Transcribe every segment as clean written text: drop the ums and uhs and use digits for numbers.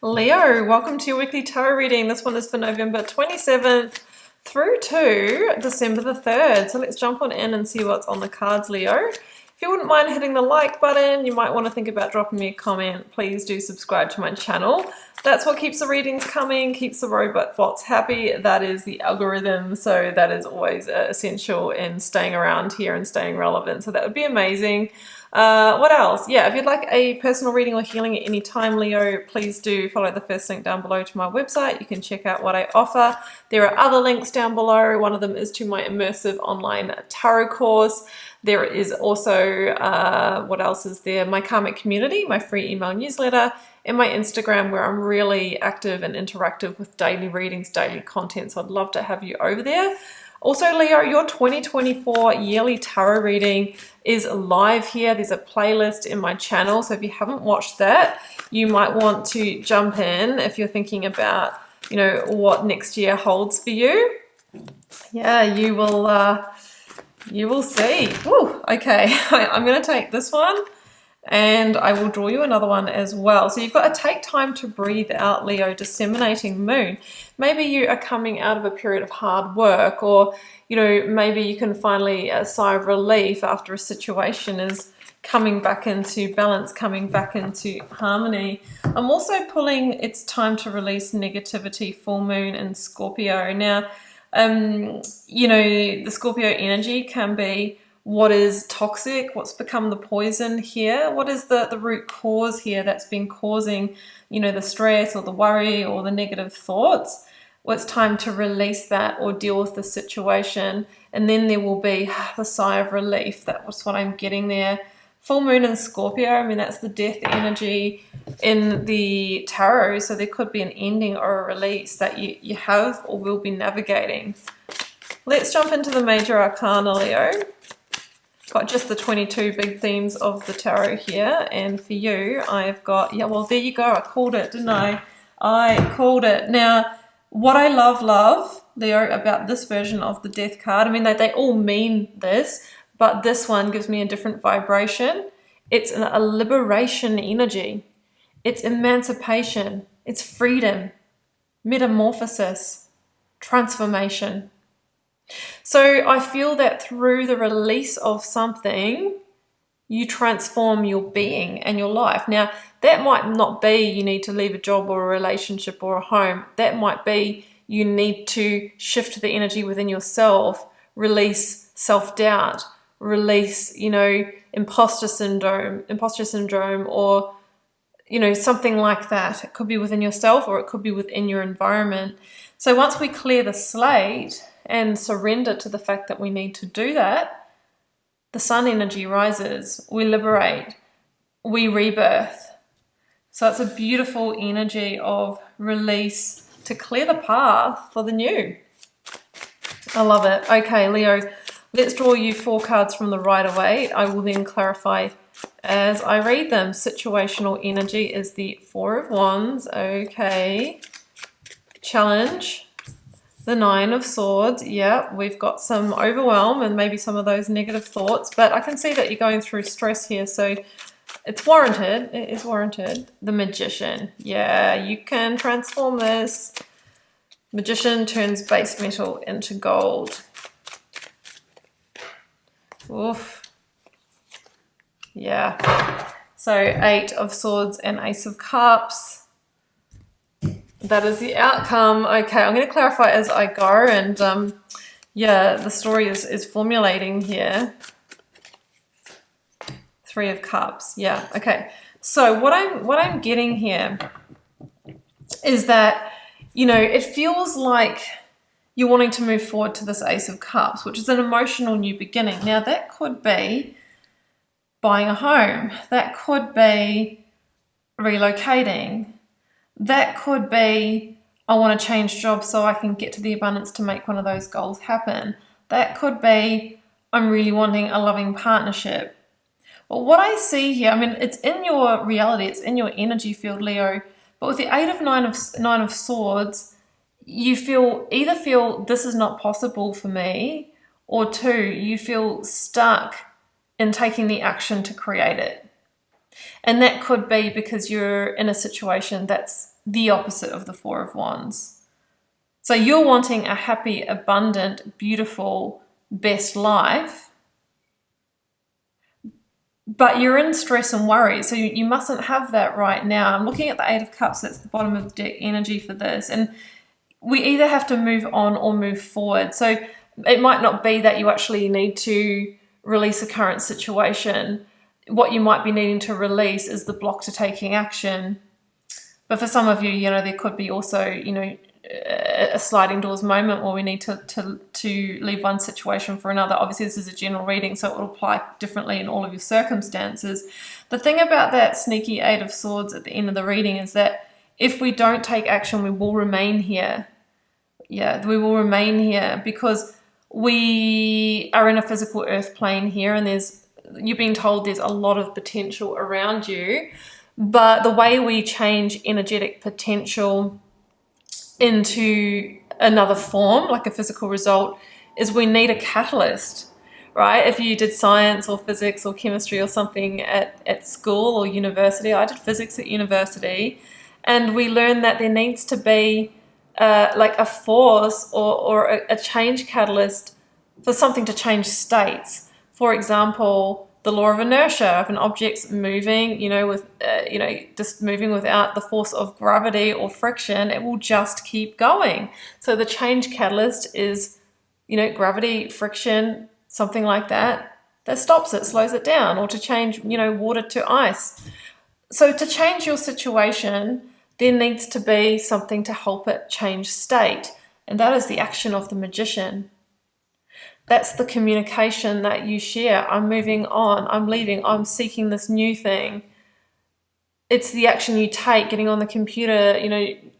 Leo, welcome to your weekly tarot reading. This one is for November 27th through to December the 3rd. So let's jump on in and see what's on the cards, Leo. If you wouldn't mind hitting the like button, you might want to think about dropping me a comment. Please do subscribe to my channel. That's what keeps the readings coming, keeps the robot bots happy. That is the algorithm. So that is always essential in staying around here and staying relevant. So that would be amazing. What else? Yeah, if you'd like a personal reading or healing at any time, Leo, please do follow the first link down below to my website. You can check out what I offer. There are other links down below. One of them is to my immersive online tarot course. There is also, what else is there? My Karmic Community, my free email newsletter, and my Instagram, where I'm really active and interactive with daily readings, daily content. So I'd love to have you over there. Also, Leo, your 2024 yearly tarot reading is live here. There's a playlist in my channel. So if you haven't watched that, you might want to jump in if you're thinking about, you know, what next year holds for you. Yeah, you will see. Woo, okay, I'm going to take this one and I will draw you another one as well. So you've got to take time to breathe out, Leo. Disseminating moon. Maybe you are coming out of a period of hard work, or, you know, maybe you can finally a sigh of relief after a situation is coming back into balance, coming back into harmony. I'm also pulling it's time to release negativity, full moon in Scorpio. Now, you know, the Scorpio energy can be what is toxic, what's become the poison here, what is the root cause here that's been causing, you know, the stress or the worry or the negative thoughts. Well, it's time to release that or deal with the situation, and then there will be the sigh of relief. That was what I'm getting there. Full moon in Scorpio, I mean, that's the death energy in the tarot, so there could be an ending or a release that you have or will be navigating. Let's jump into the major arcana, Leo. Got just the 22 big themes of the tarot here, and for you I've got, yeah, well, there you go, I called it, didn't I? I called it. Now, what I love, Leo, about this version of the death card, I mean, they all mean this, but this one gives me a different vibration. It's a liberation energy. It's emancipation. It's freedom, metamorphosis, transformation. So I feel that through the release of something, you transform your being and your life. Now, that might not be you need to leave a job or a relationship or a home. That might be you need to shift the energy within yourself, release self-doubt, release, you know, imposter syndrome, or, you know, something like that. It could be within yourself or it could be within your environment. So once we clear the slate and surrender to the fact that we need to do that, the sun energy rises, we liberate, we rebirth. So it's a beautiful energy of release to clear the path for the new. I love it. Okay, Leo, let's draw you 4 cards from the Rider-Waite. I will then clarify as I read them. Situational energy is the 4 of Wands. Okay. Challenge. The 9 of Swords. Yeah, we've got some overwhelm and maybe some of those negative thoughts, but I can see that you're going through stress here, so it's warranted. It is warranted. The Magician. Yeah, you can transform this. Magician turns base metal into gold. Oof. Yeah. So 8 of Swords and Ace of Cups. That is the outcome. Okay, I'm going to clarify as I go, and yeah, the story is formulating here. 3 of Cups. Yeah. Okay. So what I'm getting here is that, you know, it feels like you're wanting to move forward to this Ace of Cups, which is an emotional new beginning. Now, that could be buying a home. That could be relocating. That could be, I want to change jobs so I can get to the abundance to make one of those goals happen. That could be, I'm really wanting a loving partnership. But what I see here, I mean, it's in your reality, it's in your energy field, Leo, but with the 9 of Swords, you either feel this is not possible for me, or 2, you feel stuck in taking the action to create it. And that could be because you're in a situation that's the opposite of the Four of Wands. So you're wanting a happy, abundant, beautiful, best life, but you're in stress and worry, so you mustn't have that right now. I'm looking at the Eight of Cups, that's the bottom of the deck energy for this, and we either have to move on or move forward. So it might not be that you actually need to release a current situation. What you might be needing to release is the block to taking action. But for some of you, there could be also, a sliding doors moment where we need to leave one situation for another. Obviously, this is a general reading, so it will apply differently in all of your circumstances. The thing about that sneaky Eight of Swords at the end of the reading is that if we don't take action, we will remain here. Yeah, we will remain here because we are in a physical earth plane here, and you're being told there's a lot of potential around you. But the way we change energetic potential into another form, like a physical result, is we need a catalyst, right? If you did science or physics or chemistry or something at school or university, I did physics at university, and we learned that there needs to be like a force or a change catalyst for something to change states. For example, the law of inertia. If an object's moving, just moving without the force of gravity or friction, it will just keep going. So the change catalyst is, gravity, friction, something like that stops it, slows it down, or to change, water to ice. So to change your situation, there needs to be something to help it change state, and that is the action of the magician. That's the communication that you share. I'm moving on, I'm leaving, I'm seeking this new thing. It's the action you take, getting on the computer,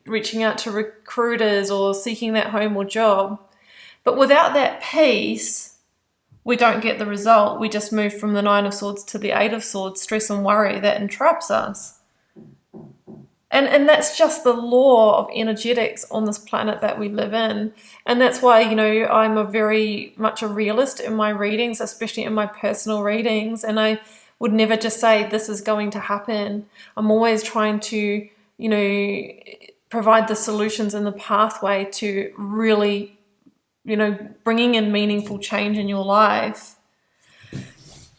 reaching out to recruiters or seeking that home or job. But without that piece, we don't get the result. We just move from the Nine of Swords to the Eight of Swords, stress and worry that entraps us. And that's just the law of energetics on this planet that we live in. And that's why, I'm a very much a realist in my readings, especially in my personal readings. And I would never just say this is going to happen. I'm always trying to, provide the solutions and the pathway to really, bringing in meaningful change in your life.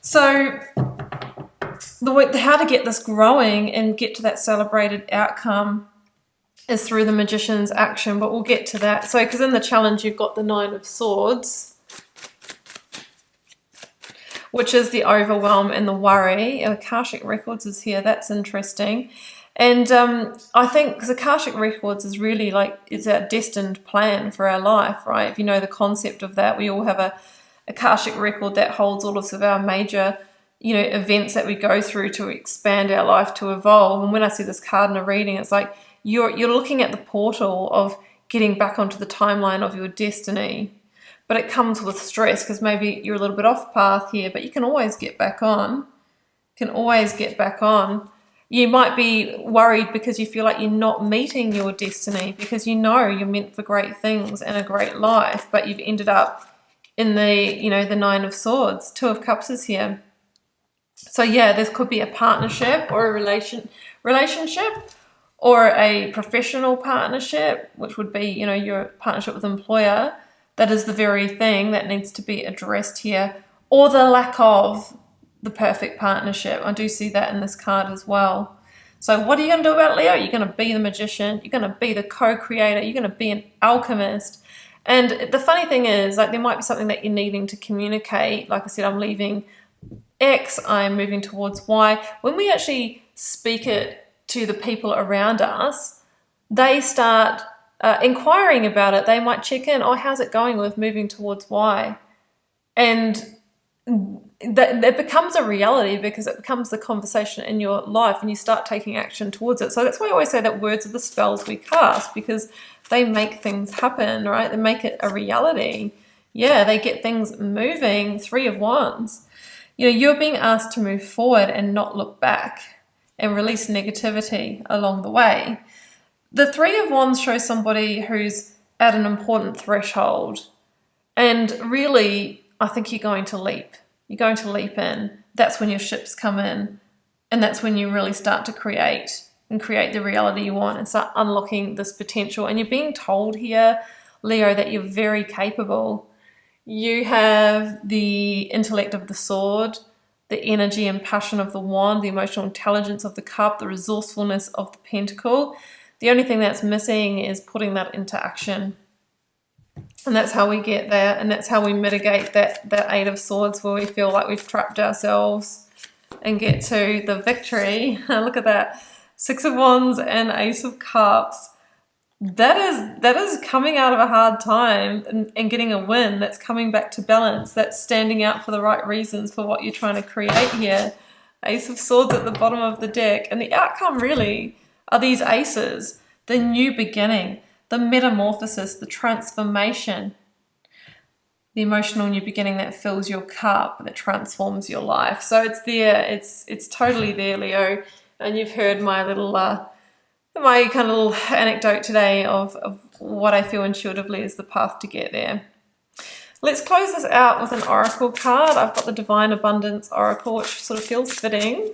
So how to get this growing and get to that celebrated outcome is through the magician's action, but we'll get to that. So, because in the challenge, you've got the Nine of Swords, which is the overwhelm and the worry. Akashic Records is here. That's interesting. And I think because Akashic Records is really it's a destined plan for our life, right? If you know the concept of that, we all have a Akashic Record that holds all of our major events that we go through to expand our life, to evolve. And when I see this card in a reading, it's like you're looking at the portal of getting back onto the timeline of your destiny. But it comes with stress because maybe you're a little bit off path here, but you can always get back on. You might be worried because you feel like you're not meeting your destiny, because you're meant for great things and a great life, but you've ended up in the Nine of Swords. Two of Cups is here. So yeah, this could be a partnership or a relationship or a professional partnership, which would be, your partnership with an employer. That is the very thing that needs to be addressed here, or the lack of the perfect partnership. I do see that in this card as well. So what are you going to do about Leo? You're going to be the magician. You're going to be the co-creator. You're going to be an alchemist. And the funny thing is, there might be something that you're needing to communicate. Like I said, I'm leaving X, I'm moving towards Y. When we actually speak it to the people around us, they start inquiring about it. They might check in, how's it going with moving towards Y? And that becomes a reality because it becomes the conversation in your life and you start taking action towards it. So that's why I always say that words are the spells we cast, because they make things happen, right? They make it a reality. Yeah, they get things moving. Three of Wands. You're being asked to move forward and not look back and release negativity along the way. The Three of Wands shows somebody who's at an important threshold. And really, I think you're going to leap. You're going to leap in. That's when your ships come in. And that's when you really start to create, and create the reality you want and start unlocking this potential. And you're being told here, Leo, that you're very capable. You have the intellect of the sword, the energy and passion of the wand, the emotional intelligence of the cup, the resourcefulness of the pentacle. The only thing that's missing is putting that into action. And that's how we get there, and that's how we mitigate that Eight of Swords where we feel like we've trapped ourselves and get to the victory. Look at that. Six of Wands and Ace of Cups. That is coming out of a hard time and getting a win. That's coming back to balance. That's standing out for the right reasons for what you're trying to create here. Ace of Swords at the bottom of the deck. And the outcome really are these aces. The new beginning, the metamorphosis, the transformation, the emotional new beginning that fills your cup, that transforms your life. So it's there. It's totally there, Leo. And you've heard my little my kind of little anecdote today of what I feel intuitively is the path to get there. Let's close this out with an oracle card. I've got the Divine Abundance Oracle, which sort of feels fitting.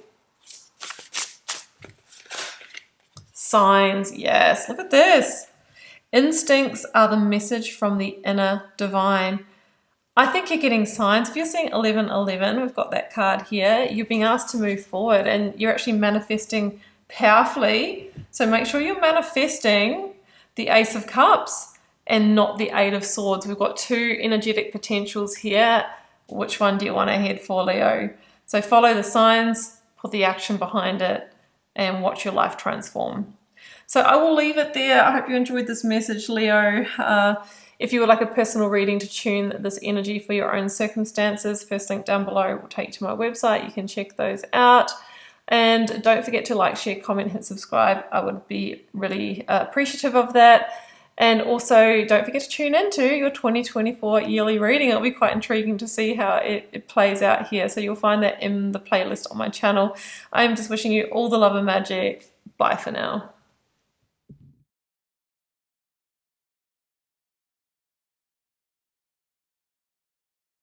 Signs, yes, look at this. Instincts are the message from the inner divine. I think you're getting signs. If you're seeing 1111, we've got that card here, you're being asked to move forward and you're actually manifesting powerfully. So make sure you're manifesting the Ace of Cups and not the Eight of Swords. We've got two energetic potentials here. Which one do you want to head for, Leo? So follow the signs, put the action behind it, and watch your life transform. So I will leave it there. I hope you enjoyed this message, Leo. If you would like a personal reading to tune this energy for your own circumstances, first link down below will take you to my website. You can check those out. And don't forget to like, share, comment, hit subscribe. I would be really appreciative of that. And also don't forget to tune into your 2024 yearly reading. It'll be quite intriguing to see how it plays out here. So you'll find that in the playlist on my channol. I'm just wishing you all the love and magic. Bye for now.